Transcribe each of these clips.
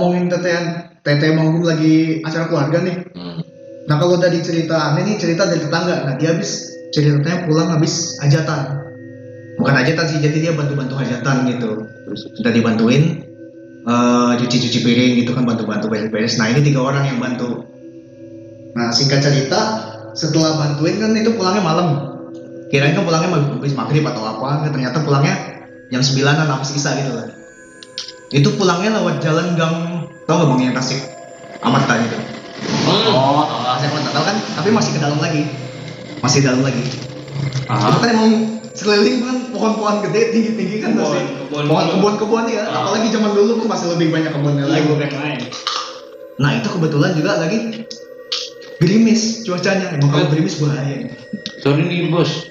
ngomongin teteh manggung lagi acara keluarga nih. Nah kalau udah diceritaan ini cerita dari tetangga. Nah dia habis ceritanya pulang habis hajatan. Bukan hajatan sih, jadi dia bantu-bantu hajatan gitu. Terus udah dibantuin cuci piring gitu kan, bantu-bantu beres-beres. Nah ini 3 orang yang bantu. Nah singkat cerita setelah bantuin kan itu pulangnya malam. Kirain kan pulangnya habis maghrib atau apa, ternyata pulangnya jam 9-an habis isya gitu lah. Itu pulangnya lewat jalan gang, tau gak bang yang Tasik Amarta gitu. Tasik Amarta tau kan, tapi masih ke dalam lagi. Itu kan emang sekeliling kan pohon-pohon gede tinggi-tinggi kan masih kebun-kebun ya. Apalagi zaman dulu tuh masih lebih banyak kebunnya lagi. Nah itu kebetulan juga lagi gerimis cuacanya. Emang kalau gerimis bahaya. Sorry nih bos,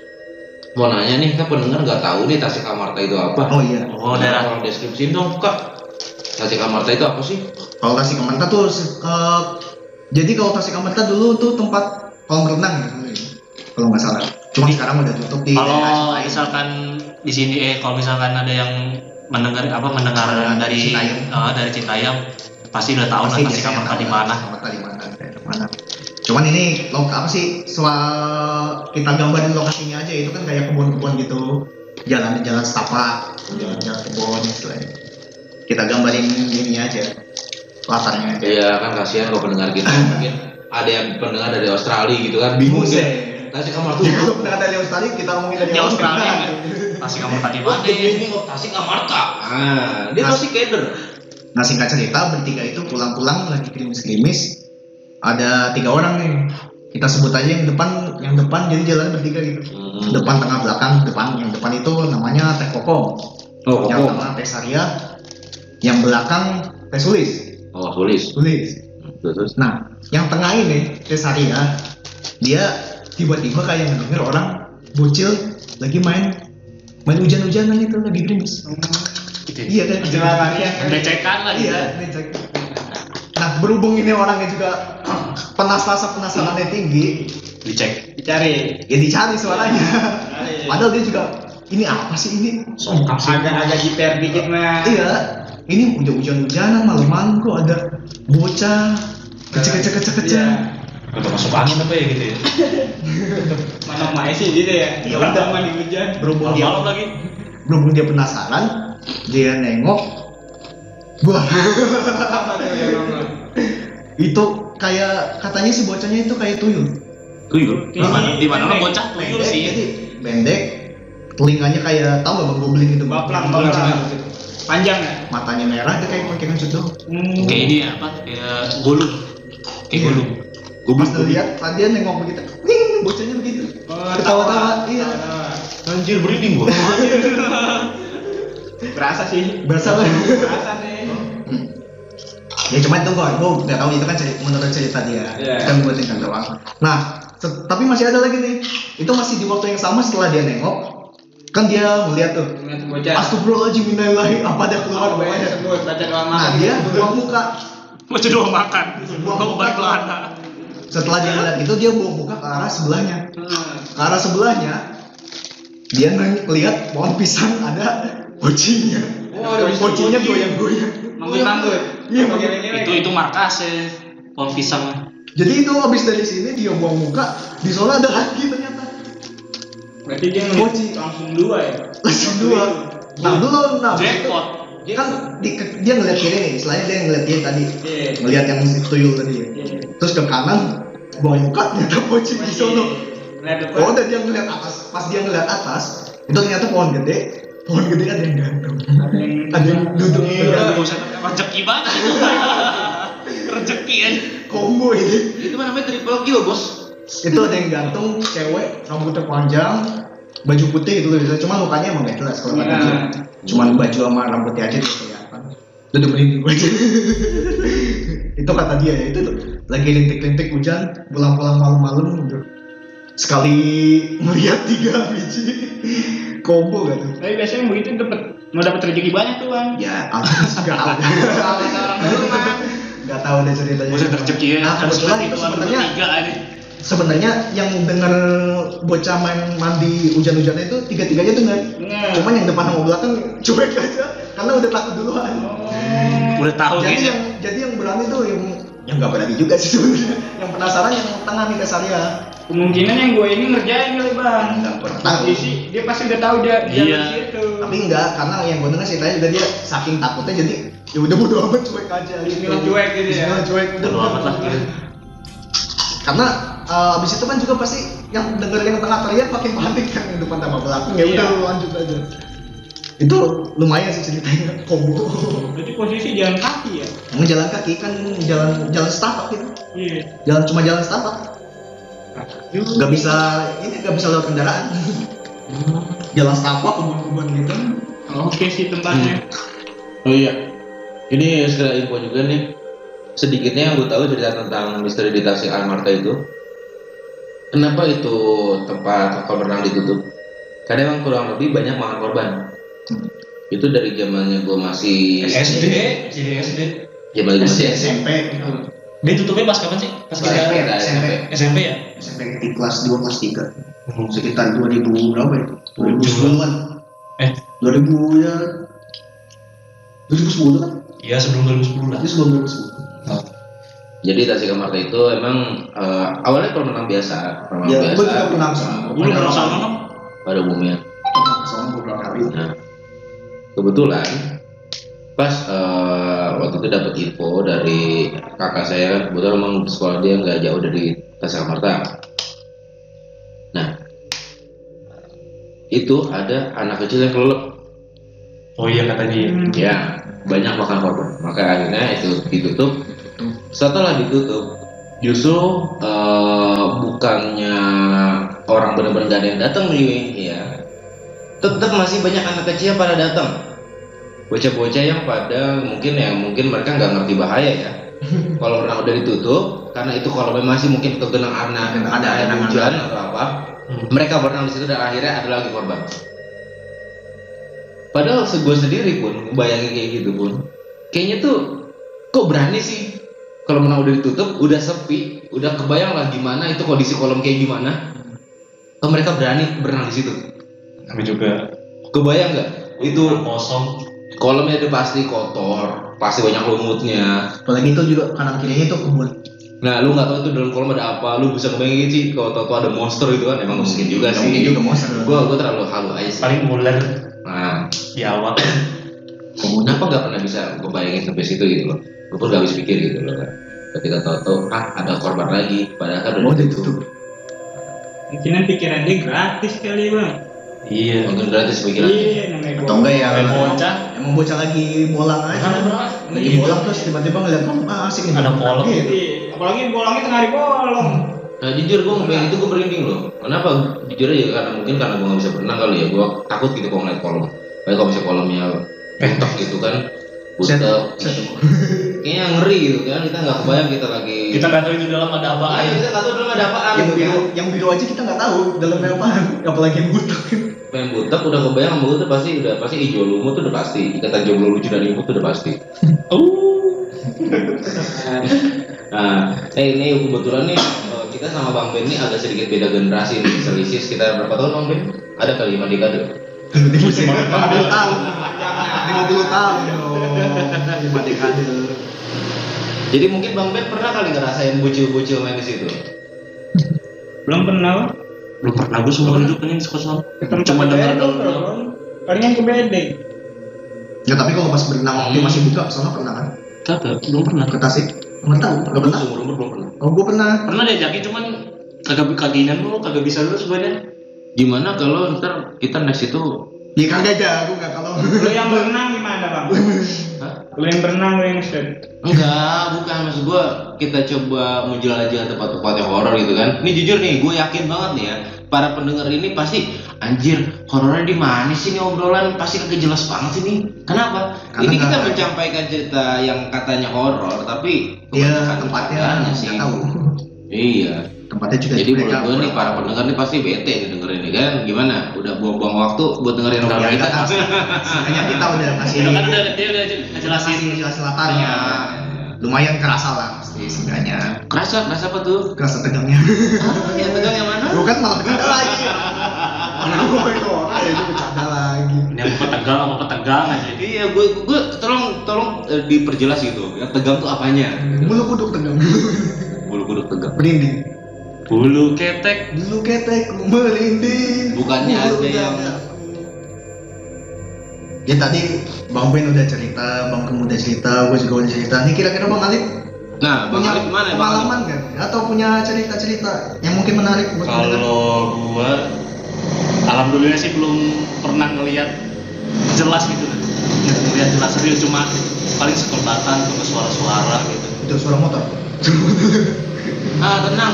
mau nanya nih, kan pendengar nggak tahu nih Tasik Amarta itu apa? Oh iya. Daerah orang deskripsi dong kak. Tasik Amarta itu apa sih? Kalau Tasik Amarta tuh jadi kalau Tasik Amarta dulu tuh tempat kolam renang ya dulu ya, kalau nggak salah. Cuma sekarang udah tutup di kalau misalkan di sini kalau misalkan ada yang mendengar dari Citayam pasti udah tahu pasti Tasik Amarta di mana. Cuman ini apa sih, soal kita gambarin lokasinya aja, itu kan kayak kebun-kebun gitu, jalan setapak, jalan kebun istilahnya. Kita gambarin ini aja latarnya. Iya kan, kasihan kalau pendengar kita mungkin ada yang pendengar dari Australia gitu kan, bingung sih. Tasik Amarta Jadi kalau pendengar dari Australia kita ngomongin dari Australia. Tasik Amarta di mana? Ini Tasik Amarta. Dia Tasik Keder. Nah singkat cerita bertiga itu pulang-pulang lagi krimis-krimis. Ada 3 orang nih, kita sebut aja yang depan jadi jalan bertiga gitu. Depan, tengah, belakang. Yang depan itu namanya Teh Koko. Yang tengah Teh Saria, yang belakang Teh Sulis. Sulis. Terus. Nah yang tengah ini Teh Saria, dia tiba-tiba kayak ngedenger orang bocil lagi main hujan-hujanan itu, lagi gerimis. Iya kan, Becekan lagi. Iya, becek. Nah berhubung ini orangnya juga penasarannya tinggi, dicari suaranya. Padahal dia juga, ini apa sih ini? Agak jiper dikit mah. Iya, ini hujan-hujanan malam-malam kok ada bocah kecil. Udah masuk angin apa ya gitu ya? Mana mae sih gitu ya? Ya udah, mandi hujan. Berhubung dia penasaran, dia nengok. Wah, itu kayak katanya si bocahnya itu kayak tuyul. Di mana lo bocah tuyul sih? Jadi pendek, telinganya kayak, tau gak bang goblin itu? Baplang. Panjang ya? Matanya merah, dia kayak pakai kancut dong. Kayak ini apa? Kayak golung. Pas lihat, dia nengok begitu, bocahnya begitu. Ketawa-tawa, iya. Anjir berinding gua. Berasa sih. Berasa lah. Berasa nih. Ya cuma itu gue nggak tahu, itu kan menurut cerita dia. Kan gue tinggal doang. Nah, tapi masih ada lagi nih. Itu masih di waktu yang sama setelah dia nengok. Kan dia melihat tuh. Astagfirullahaladzim, innalillahi, apa ada keluar bawahnya. Nah dia buang muka. Baca doa makan. Buang obat kelana. Setelah dia ngeliat itu, dia buang muka ke arah sebelahnya. Dia ngeliat pohon pisang ada pocinya. Pocinya goyang-goyang. Manggut. Iya, Itu markas ya, pohon pisang. Jadi itu habis dari sini dia buang muka, di sana ada lagi ternyata. Berarti dia langsung 2 ya? Langsung 2. Nah jackpot. Dia kan dia ngeliat kiri nih, istilahnya dia ngeliat kiri tadi. Ngeliat yang tuyul tadi. Terus ke kanan, buang muka, ternyata pocing di sono. Oh, dan dia ngeliat atas. Pas dia ngeliat atas, itu ternyata pohon gede ada yang gantung. Ada yang duduk. Rezeki banget. Rezeki kan. Combo ini. Itu namanya triple kill bos. Itu ada yang gantung, cewek, rambutnya panjang, baju putih gitu loh. Cuma mukanya emang gak jelas kalau kata dia. Cuma baju sama rambutnya aja tuh kelihatan. Udah merinding aja. Itu kata dia ya, itu tuh lagi rintik-rintik hujan, pulang-pulang malam-malam gitu. Sekali melihat 3 biji combo gak tuh? Tapi biasanya begitu mau dapat rezeki banyak tuh bang. Ya, nggak tahu. Nggak tahu deh ceritanya. Bisa rezeki ya. Nah, kebetulan itu sebenarnya yang denger bocah main mandi hujan-hujannya itu 3-3-nya tuh nggak. Cuman yang depan sama belakang cuek aja, karena udah takut duluan. Udah tahu gitu. Jadi yang berani tuh yang nggak berani juga sih sebenarnya. Yang penasaran yang tengah nih Kesaria. Kemungkinan yang gue ini ngerjain kali bang. Nggak pernah tahu. Dia pasti udah tahu dia Iya. situ. Tapi enggak, karena yang gue dengar ceritanya juga dia saking takutnya jadi ya udah bodo amat cuek aja gitu. Bismillah cuek gitu ya. Bismillah cuek udah. Bodo amat lah gitu. Karena abis itu kan juga pasti yang dengerin yang tengah teriak makin panik kan yang depan tambah belakang ya Iya. udah lanjut aja. Itu lumayan sih ceritanya combo. Berarti posisi jalan kaki ya? Emang jalan kaki kan jalan setapak gitu. Iya. Cuma jalan setapak. Gak bisa lewat kendaraan. Jalan setapak kebun-kebun gitu. Oke sih tempatnya. Oh iya, ini sekedar info juga nih. Sedikitnya yang gue tahu cerita tentang misteri di Tasik Almarta itu. Kenapa itu tempat kolam renang ditutup? Karena emang kurang lebih banyak makan korban. Itu dari zamannya gue masih SD, jadi SD. zaman gue masih SMP gitu. Dia tutupnya pas kapan sih? Pas kita SMP ya? SMP di kelas 2 kelas 3. Sekitar 2000 berapa ya? 2010-an. 2000 ya 2010 kan? Iya, sebelum 2010 lah. Itu sebelum 2010. Jadi Tasik Almarta itu emang awalnya kolam renang biasa. Ya, gue juga pernah kesana. Lu pernah sama kan? Pada umumnya. Pernah kesana beberapa kali. Nah, kebetulan pas waktu itu dapat info dari kakak saya kan, kebetulan memang sekolah dia nggak jauh dari Tasik Almarta. Nah, itu ada anak kecil yang kelelep. Oh iya kata dia. Ya, banyak makan korban. Maka akhirnya itu ditutup. Setelah ditutup, justru bukannya orang benar-benar nggak ada yang datang nih, ya. Tetap masih banyak anak kecil pada datang. Bocah-bocah yang pada mungkin mereka nggak ngerti bahaya ya. Kalau renang udah ditutup, karena itu kalau masih mungkin kegenang ada air hujan atau apa, mereka berenang di situ dan akhirnya ada lagi korban. Padahal gue sendiri pun bayangin kayak gitu pun, kayaknya tuh kok berani sih kalau renang udah ditutup, udah sepi, udah kebayang lah gimana itu kondisi kolam kayak gimana. Kok mereka berani berenang di situ? Tapi juga Kebayang nggak? Itu kosong. kolamnya itu pasti kotor, pasti banyak lumutnya. Apalagi itu juga kanan kirinya itu kebun. Nah, lu nggak tahu itu dalam kolam ada apa, lu bisa ngebayangin sih kalau tahu ada monster itu kan, emang mungkin juga, Mungkin mungkin juga monster. Gua terlalu halu aja sih. Paling ular Nah, di awal. kenapa nggak pernah bisa ngebayangin sampai situ gitu loh? Gue pun nggak habis pikir gitu loh kan. Ketika tahu ada korban lagi, padahal kan udah ditutup. Mungkin pikiran dia gratis kali bang. Iya. Mungkin gratis pikiran. Iya namanya Atau enggak ya? Kayak bocah. Emang bocah lagi bolang aja. Lagi bolang terus tiba-tiba ngeliat asik nih. Ada kolom. Gitu. Apalagi bolongnya tengah di bolong. Nah jujur gue ngebayangin itu gue merinding loh. Kenapa? Jujur aja karena mungkin karena gue nggak bisa berenang kali ya. Gue takut gitu kalau ngeliat kolom. Kayak kalau misalnya kolomnya butek gitu kan, butek. Kayaknya ngeri gitu kan. Kita nggak kebayang kita lagi. Kita nggak tahu itu dalam ada apa Ayo aja. kita nggak tahu dalam ada apaan. Yang gitu biru, kan. yang biru aja kita nggak tahu dalamnya apaan. Apalagi yang butek. Main butek udah kebayang sama gue tuh pasti hijau lumut tuh udah pasti. Ikatan jomblo lucu dan lumut tuh udah pasti. Nah, ini kebetulan nih kita sama Bang Ben ini agak sedikit beda generasi nih, selisih sekitar berapa tahun Bang Ben? Ada kali 5 dekade. 50 tahun. 50 tahun. 5 dekade. Jadi mungkin Bang Ben pernah kali ngerasain bocil-bocil main di situ. Belum pernah bang. Belum pernah gue seumur hidup ini sekolah. Cuma dengar dong. Palingan ke bedeng. Ya tapi kalau pas berenang waktu masih buka, sana pernah kan? Kagak, belum pernah. Ke Tasik? Nggak tahu, nggak pernah. Seumur umur belum pernah. Oh, gue pernah. Pernah diajakin cuman kagak kaginan lu, kagak bisa lu sebenarnya. Gimana kalau ntar kita next itu? Ya kagak jago nggak kalau. Lu yang berenang gimana bang? Hah? Lu yang berenang lu yang nge-shoot. Enggak, bukan maksud gua kita coba menjelajah tempat-tempat yang horor gitu kan. Ini jujur nih, gue yakin banget nih ya, para pendengar ini pasti anjir, horornya di mana sih nih obrolan pasti kagak jelas banget ini. Kenapa? Karena ini kita nggak- menyampaikan cerita yang katanya horor, tapi Dia kebanyakan tempatnya bercandanya sih. nggak tahu. Iya. Tempatnya juga. Jadi menurut mereka gue nih para pendengar nih pasti bete nih dengerin ini kan. Gimana? Udah buang-buang waktu buat dengerin Ya, obrolan kita kita. kasih. Sebenarnya kita udah kasih. Itu kan dia udah ngejelasin. Jelasin latarnya. Lumayan kerasa lah pasti sebenarnya. Kerasa apa tuh? Kerasa tegangnya. Yang tegang yang mana? Lu kan malah bercanda lagi. Mana gue itu orang itu bercanda lagi. Ini apa tegang aja. Iya, gue tolong diperjelas gitu. Yang tegang tuh apanya? Bulu kuduk tegang. Bulu kuduk tegang. Merinding. Bulu ketek. Bulu ketek merinding. Bukannya Bulu ada yang dada. Ya tadi Bang Ben udah cerita, Bang Kem udah cerita, gue juga udah cerita. Nih kira-kira Bang Alif Nah, Bang punya Alif gimana ya, Bang pengalaman Alif? kan? Atau punya cerita-cerita yang mungkin menarik buat pendengar? Kalau gua alhamdulillah sih belum pernah ngelihat jelas gitu. Ngelihat jelas serius cuma paling sekelbatan cuma suara-suara gitu. Itu suara motor. Ah, tenang.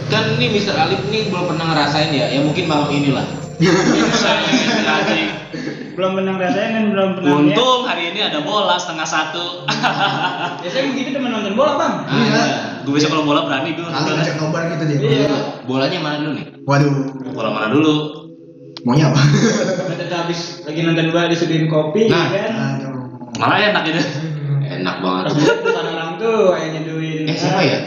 Kan ini Mr. Alif nih belum pernah ngerasain ya. Ya mungkin malam inilah. Belum pernah ngerasain dan belum pernah lihat. Untung hari ini ada bola 12:30. Biasanya begitu temen nonton bola bang. Ah, Iya. iya. Gue bisa kalau bola berani gue. Kali ngajak nobar gitu dia. Iya. Bolanya mana dulu nih? Waduh, Bola mana dulu? maunya apa? Nanti habis lagi nonton bola disuguhin kopi, Nah. kan? Aduh. Malah enak gitu. Enak banget. Pas lihat bukan orang tuh yang nyeduhin. Siapa ya?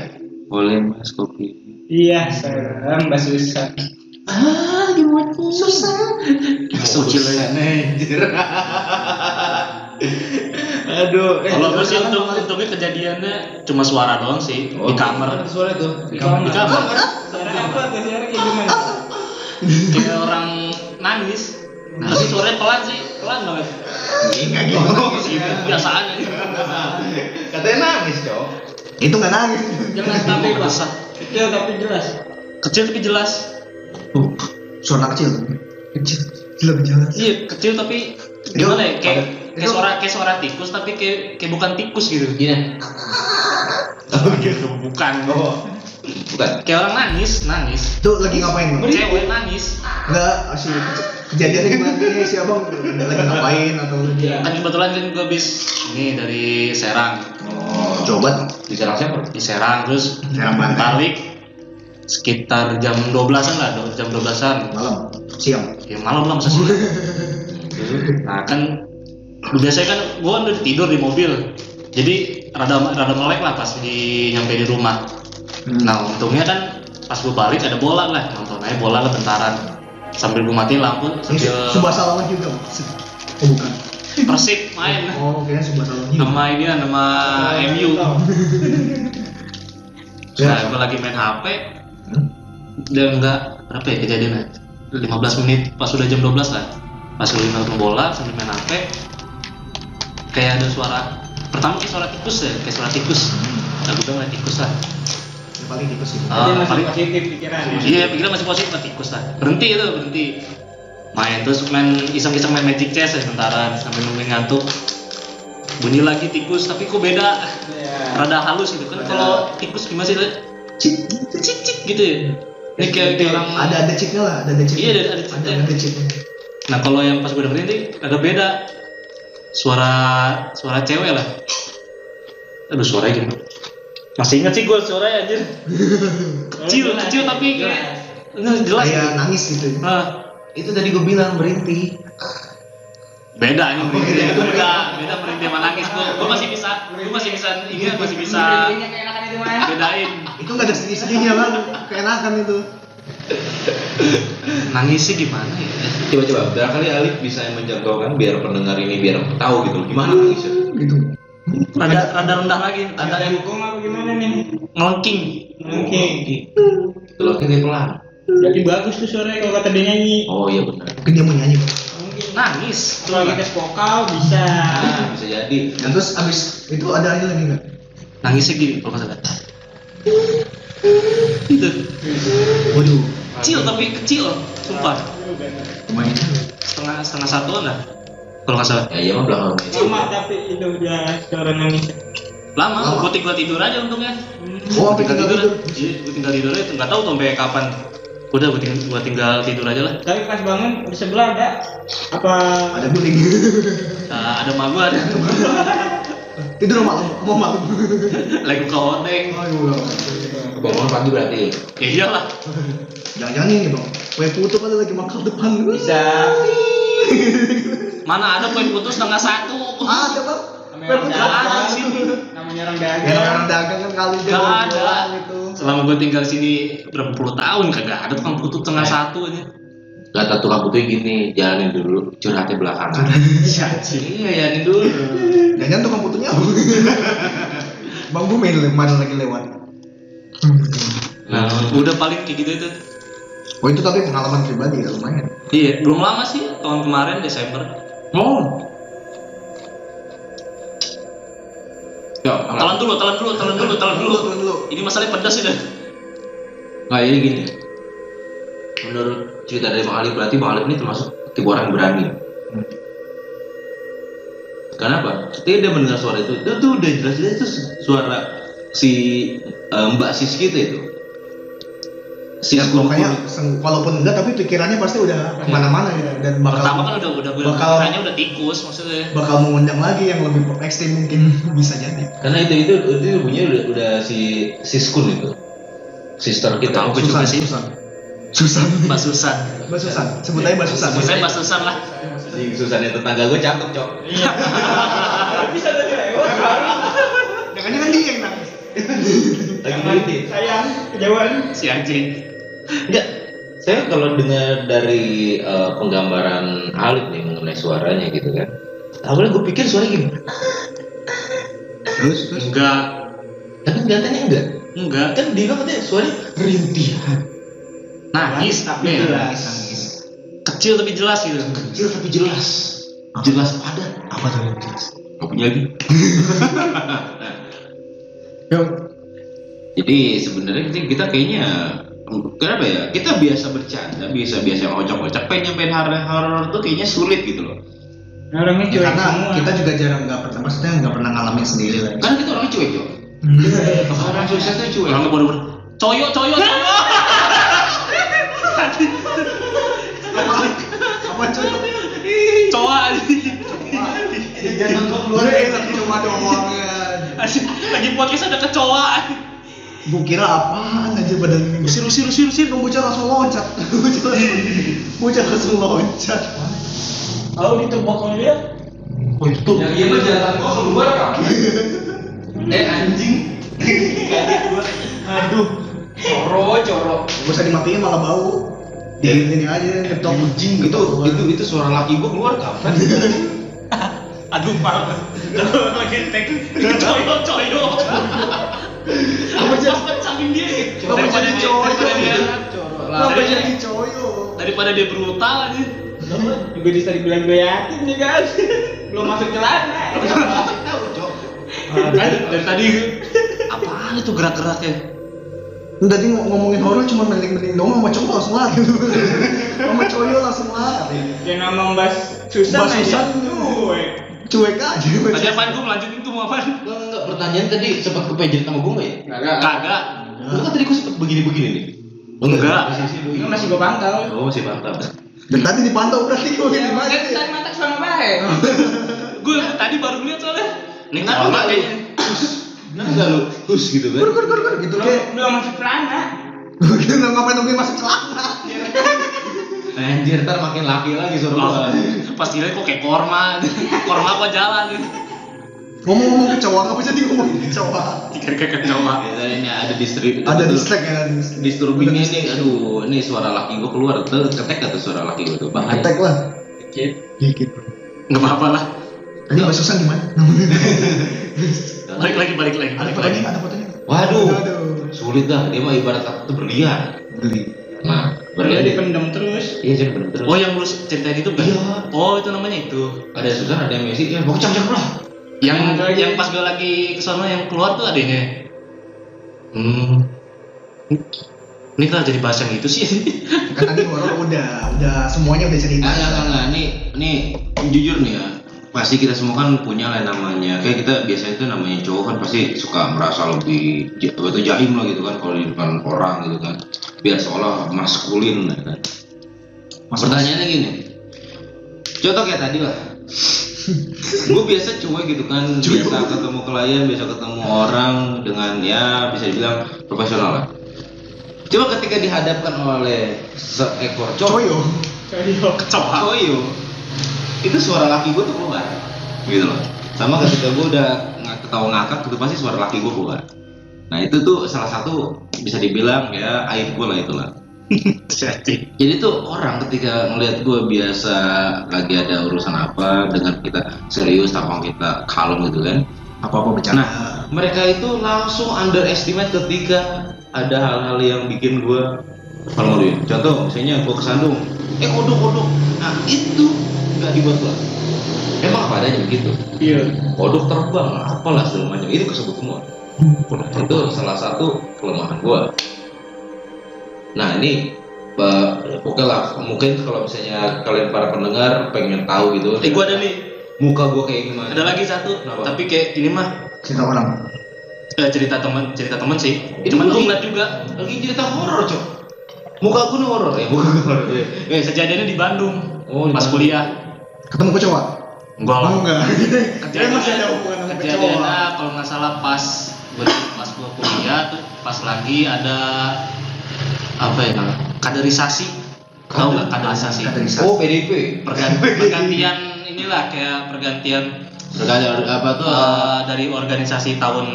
Boleh mas kopi. Iya, serem Mbak Susan. Sucilan anjir. Aduh. Kalau gue sih untungnya kejadiannya cuma suara doang sih di kamar. Ada suara tuh. Di kamar. Suara apa tuh? Suara kayak gimana? Kayak orang nangis. Tapi suaranya pelan sih, pelan banget. Enggak gitu. Biasa aja. Katanya nangis, Cok. Itu nggak nangis. Jelas tapi Mau Pak. kesah. Kecil tapi jelas. Kecil tapi jelas. Suara kecil. Kecil lebih jelas. Iya, kecil tapi gimana ya? Kayak suara tikus tapi kayak bukan tikus gitu. Gini. Gitu, bukan. Oh. Bukan. Kayak orang nangis. Tuh lagi ngapain bang? Cewek nangis. Enggak, asli kejadiannya gimana nih si abang? Lagi ngapain atau lagi? Kan kebetulan kan gue habis ini dari Serang. Oh, coba Diserang siapa? Di Serang terus Serang Banten. balik sekitar jam 12-an lah, jam 12-an. malam, siang. Ya malam lah masa sih. Nah kan biasanya kan gue udah tidur di mobil. Jadi rada melek lah pas nyampe di rumah. Nah untungnya kan pas gue balik ada bola lah, nonton aja bola lah bentaran. Sambil gue matiin lampu Ini sambil Subasa lawan juga. Bang. Oh bukan. Persib main. Oh kayaknya Subasa lawan juga. Nama ini nama MU. Nah gue lagi main HP. Dan enggak berapa ya kejadiannya 15 menit pas udah jam 12 lah pas gue nonton bola sambil main HP kayak ada suara pertama kayak suara tikus ya kayak suara tikus nah gue bilang tikus lah Yang paling tikus sih. Ah, Jadi masih paling- positif pikiran. iya pikiran masih positif tikus lah berhenti main terus main iseng-iseng main Magic Chess ya bentaran sambil nungguin ngantuk bunyi lagi tikus tapi kok beda Iya. rada halus gitu kan kalau tikus gimana sih Cik. cicik gitu ya ini kayak orang Ada cheatnya lah, ada cheatnya. Iya, ada cheatnya. Ada cheatnya. Nah kalau yang pas gue dengerin nih agak beda suara cewek lah. Aduh suaranya gimana? Masih ingat sih gue suaranya anjir. kecil tapi kayak jelas. Kayak nangis gitu. Nah, Itu tadi gue bilang berhenti. beda ini Oh, iya. beda merintih sama nangis. Gue masih bisa ini masih bisa bedain. Itu nggak ada sedih-sedihnya bang, keenakan itu. Nangis sih gimana ya? Coba barangkali Alif bisa mencontohkan biar pendengar ini biar tahu gitu gimana nangisnya. Gitu. Rada rendah lagi, Ada rada hukum apa gimana nih? ngelengking. Oke. Kalau kayak pelan. Berarti bagus tuh suaranya kalau kata dia nyanyi. Oh iya benar. Mungkin dia mau nyanyi bang. Mungkin. Nangis. Kalau kita vokal bisa. Nah, bisa jadi. Dan terus abis itu ada aja lagi nggak? Nangisnya gini kalau nggak salah. Gitu. Waduh, Kecil tapi kecil, sumpah. lumayan. Setengah satuan lah. Kalau nggak salah. Ya iya mah belakang. Lama tapi itu dia suara nangis. Lama, Lama. gue tinggal tidur aja untungnya. Oh, sampai tinggal tidur. Iya, gue tinggal tidur aja. Nggak tahu tuh sampai kapan. Udah, gue tinggal tidur aja lah. Tapi pas bangun di sebelah ada apa? Ada guling. Ada emak gue ada. Tidur malam, mau malam. Lagi buka hordeng. Aduh, Bangun pagi berarti. Ya iyalah. jangan-jangan ini bang, kue putu kan lagi makan depan. Bisa. Mana ada kue putus 12:30. Ah, siapa? Nggak ada di sini. Namanya orang Ya dagang. orang dagang kan kali itu Nggak ada. jualan gitu. Selama gue tinggal di sini berapa puluh tahun kagak ada tukang putu tengah satu aja. Kata tukang putih gini, jalanin dulu, curhatnya belakangan. Iya, jalanin dulu. Jangan tukang putunya apa? Bang Bumi mana lagi lewat. Nah, udah paling kayak gitu itu. Oh itu tapi pengalaman pribadi ya lumayan. Iya, belum lama sih, tahun kemarin Desember. Oh. Ya, Telan dulu. Dulu. Ini masalahnya pedas sih dah. Nggak, jadi gini. Menurut cerita dari Bang Alif, berarti Bang Alif ini termasuk tipe orang yang berani. Kenapa? Ketika dia mendengar suara itu tuh udah jelas-jelas itu suara si Mbak Sis kita itu. Si Ya makanya walaupun enggak tapi pikirannya pasti udah kemana-mana ya dan Pertama kan bakal udah kiranya udah tikus maksudnya. bakal mengundang lagi yang lebih ekstrim mungkin bisa jadi. karena itu bunyinya udah si Siskun itu. Sister kita. Tahu gue juga sih. Susan. Mbak Susan. Mbak Susan. Sebut aja Mbak Susan. Sebutnya Mbak Susan lah. Si Susan yang tetangga gue cakep, Cok. Bisa tadi lewat. Jangan-jangan dia yang nangis. Lagi ngeliatin. Sayang, kejauhan. Si anjing. Enggak, saya kalau dengar dari penggambaran Alif nih mengenai suaranya gitu kan. Awalnya gue pikir suaranya gini. Terus Enggak. Tapi kelihatannya enggak. Enggak. Kan dia katanya suaranya rintihan. Nangis Tapi nih. jelas. Kecil tapi jelas gitu. Kecil tapi jelas. Jelas padat. apa tuh yang jelas? Gak punya lagi. Yuk. Jadi sebenarnya kita kayaknya kenapa ya? Kita biasa bercanda, biasa ojok-ojok, pengen nyampein horor tuh kayaknya sulit gitu loh. Orangnya Ya, cuek karena semua. kita juga jarang nggak pernah, maksudnya nggak pernah ngalamin sendiri lah. Kan kita orangnya cuek Jok. Orang sukses tuh cuek. Orangnya bodoh. Coyo. Apa cuy? Coa anjing. Jangan keluar lagi cuma doang ya. Asik, lagi podcast ada kecoa. Gua kira apaan aja badan ini. Usir. Bocah langsung loncat. Bocah langsung loncat. Oh, ditebak kalau lihat. Oh itu tuh. Yang iya mah jalan gua keluar kan. Anjing. Aduh. Coro. Gak usah dimatiin malah bau. Ini aja ketok. Anjing itu suara laki gua keluar kapan? Aduh, parah. Kalau lagi tek coyo. Apa saking dia gitu. Apa jadi Daripada coyo? daripada dia brutal aja. Juga bisa dibilang gue yakin nih kan. Belum masuk celana. Dari tadi apaan itu gerak-geraknya? Tadi ngomongin horor cuma mending doang sama cowok langsung lari. Sama coyo langsung lari. Yang nama Mbak Susan Mbak Susan. cuek. Cuek aja. Tadi apaan gue melanjutin tuh mau apaan? Enggak, pertanyaan tadi sempat kepejet sama gua enggak ya? Kagak. Enggak, tadi gua sempat begini-begini nih. Enggak. Ini masih gue pantau. Oh, masih mantap. Dan tadi dipantau berarti gue gimana? Kan tadi mata sama baik. Gue tadi baru lihat soalnya. Ini kan orang kayaknya. Enggak lu hus gitu kan? Gur gitu kayak. Belum masuk celana. Kita ngapain nungguin masuk celana? Anjir, ntar makin laki lagi suara gua. Pas dilihat kok kayak korma. Korma kok jalan gitu. Ngomong-ngomong kecoa, apa jadi ngomongin kecoa? Kayak kecoa. Ini ada distrib. Ada distract ya, ada distract. Disturbingnya nih, aduh, ini suara laki gua keluar tuh, ketek atau suara laki gua tuh bahaya. Ketek lah. Dikit. Nggak apa-apa lah. Tadi Mbak Susan gimana? Balik lagi. Ada fotonya. Waduh, Aduh. sulit dah. Dia mah ibarat kata tuh berlian. Beli. Nah, Dia berlian. dipendam terus. Iya, jadi bener terus. Oh yang lu ceritain itu kan? Iya. Oh itu namanya itu. Ada Susan, ada Messi, ya pokoknya cakep lah. Yang pas gue lagi kesana yang keluar tuh adanya. Ini kan jadi bahas yang itu sih. Kan tadi horor udah semuanya udah cerita. Enggak. Nih, jujur nih ya. Pasti kita semua kan punya lah namanya. Kayak kita biasanya tuh namanya cowok kan pasti suka merasa lebih jahim lah gitu kan kalau di depan orang gitu kan. Biar seolah maskulin kan. Pertanyaannya gini. Contoh kayak tadi lah. Gue biasa cuek gitu kan, biasa ketemu klien, biasa ketemu orang dengan ya bisa dibilang profesional lah. Coba ketika dihadapkan oleh seekor Coyo. Kecoa. coyo, itu suara laki gue tuh keluar gitu loh. Sama ketika gue udah ketawa ngakak itu pasti suara laki gue keluar. Nah itu tuh salah satu bisa dibilang ya aib gue lah itulah. Jadi tuh orang ketika ngelihat gue biasa lagi ada urusan apa dengan kita serius tanpa kita kalem gitu kan, Apa-apa bercanda. nah mereka itu langsung underestimate ketika ada hal-hal yang bikin gue kalau mau contoh misalnya gue kesandung kodok, nah itu nggak dibuat lah, emang apa adanya begitu. Iya. Kodok terbang apalah segala macam itu kesebut semua. Itu salah satu kelemahan gua. Nah ini oke lah, mungkin kalau misalnya kalian para pendengar pengen tahu gitu. Gua ada nih. Muka gua kayak gimana? Ada lagi satu. Kenapa? Tapi kayak ini mah Cerita orang. cerita teman sih. Itu Cuman lagi- gua ngeliat juga. Lagi cerita horor cok. Muka gua nih horor ya, muka gua horor. Kejadiannya di Bandung. Oh, di Pas Bandung. kuliah. Ketemu kecoa. Enggak lah. enggak. Kira masih ada hubungan sama Kejadiannya kecoa. kalau nggak salah pas gua kuliah tuh pas lagi ada apa ya namanya? Kaderisasi. Tahu nggak kaderisasi? Kaderisasi. Oh PDP. Pergantian inilah kayak pergantian Berkali apa tuh? dari organisasi tahun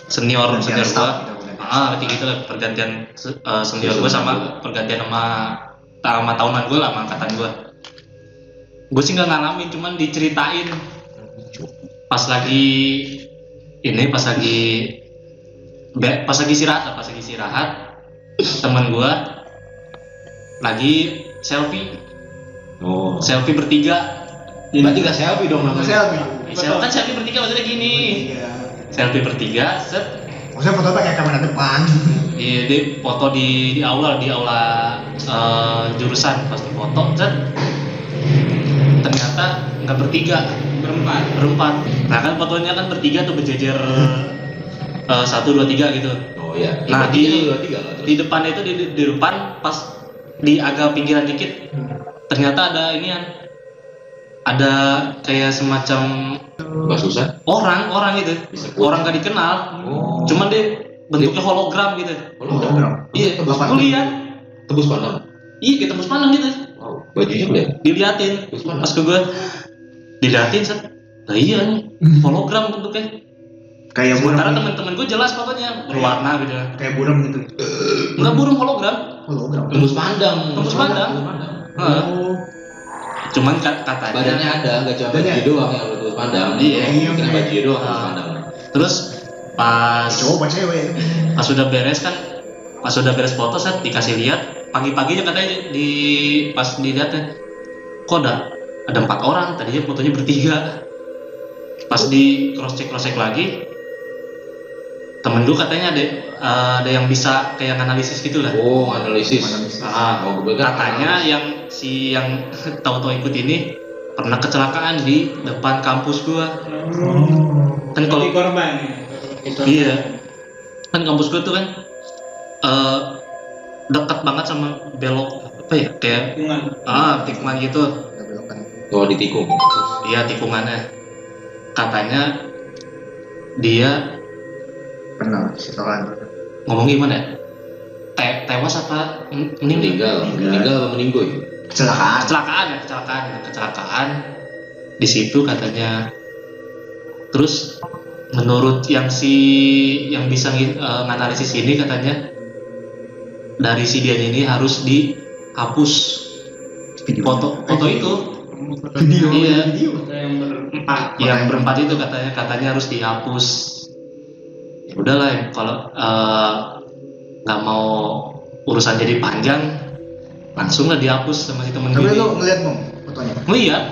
senior Pergantian gua. staff, gitu. Berarti gitu lah pergantian senior gua sama pergantian sama tahunan gua lah, sama angkatan gua. Gue sih nggak ngalamin, cuman diceritain pas lagi istirahat temen gue lagi Oh. selfie bertiga. Berarti gak selfie dong namanya. Selfie. Kan selfie bertiga maksudnya gini, Iya. selfie bertiga set Maksudnya foto pakai kamera depan. di foto di aula jurusan, pas di foto set ternyata nggak bertiga, berempat. Nah kan fotonya kan bertiga tuh berjejer 1, 2, 3 gitu. Oh iya. Nah, Berarti dua tiga lah. Di depan itu di depan pas di agak pinggiran dikit ternyata ada inian, ada kayak semacam Gak susah. orang itu, orang gak dikenal, Oh. cuman dia bentuknya hologram gitu. Hologram. Iya, tebus gue lihat, Tebus pandang. iya kayak tembus pandang gitu. Wow. Bajunya udah. Diliatin, Tebus pandang. pas ke gue diliatin set, lah iya nih hologram bentuknya. Kayak burung. Sementara teman-teman gue jelas fotonya berwarna gitu. Kayak burung gitu. Enggak burung hologram. Hologram. Tembus pandang. Tembus pandang. Heeh. Oh. Cuman katanya Badannya ada, nggak cuma Badannya. baju doang yang lu tebus pandang. Iya. Bikin baju doang tebus Ah. pandang. Terus pas Cowok apa cewek? pas udah beres foto saya dikasih lihat pagi-paginya katanya pas dilihatnya kok ada 4 orang, tadinya fotonya bertiga. Pas di cross check lagi temen gue katanya ada yang bisa kayak analisis gitu lah. Oh, analisis. Oh, gue kan katanya yang tahu-tahu ikut ini pernah kecelakaan di depan kampus gua. Kan kalau Jadi korban. iya, kan kampus gua tuh kan dekat banget sama belok apa ya, kayak tikungan gitu. Oh, ditikung. Iya, tikungannya. Katanya dia Pernah setoran. ngomong gimana ya? Tewas apa meninggal? Meninggal apa meninggoy? Kecelakaan. Kecelakaan di situ katanya. Terus menurut yang bisa nganalisis ini katanya dari si dia ini harus dihapus foto itu. Video. Iya. Yang berempat. Yang berempat itu katanya harus dihapus. Ya udahlah ya, kalau nggak mau urusan jadi panjang, langsung lah dihapus sama si temen Tapi gue. lu ngeliat Bang fotonya? Ngeliat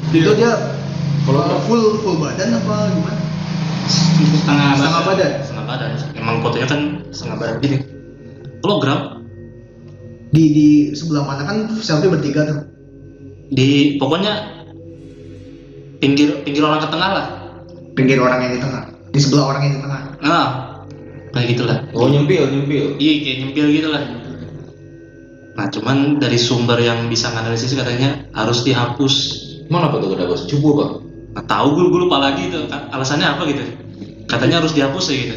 Itu dia Kalau full badan apa gimana? Setengah badan. setengah badan. Emang fotonya kan setengah badan gini. Hologram Di sebelah mana kan selfie bertiga tuh. di pokoknya pinggir orang ke tengah lah. Pinggir orang yang di tengah. Di sebelah orang yang di tengah. Nah, kayak gitulah. oh nyempil. Iya kayak nyempil gitu lah. Nah cuman dari sumber yang bisa nganalisis katanya harus dihapus. Mana apa tuh kata bos? Cupu apa? Nggak tahu gue lupa lagi itu alasannya apa gitu. Katanya harus dihapus ya gitu.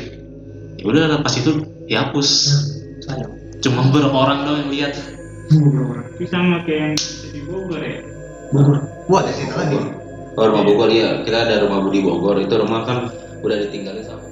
Ya udah pas itu dihapus. Sayang. Cuma beberapa orang doang yang lihat. Itu sama kayak yang di Bogor ya. Bogor. Wah, ada cerita lagi. Oh rumah Bogor ya, kita ada rumah di Bogor, itu rumah kan udah ditinggalin sama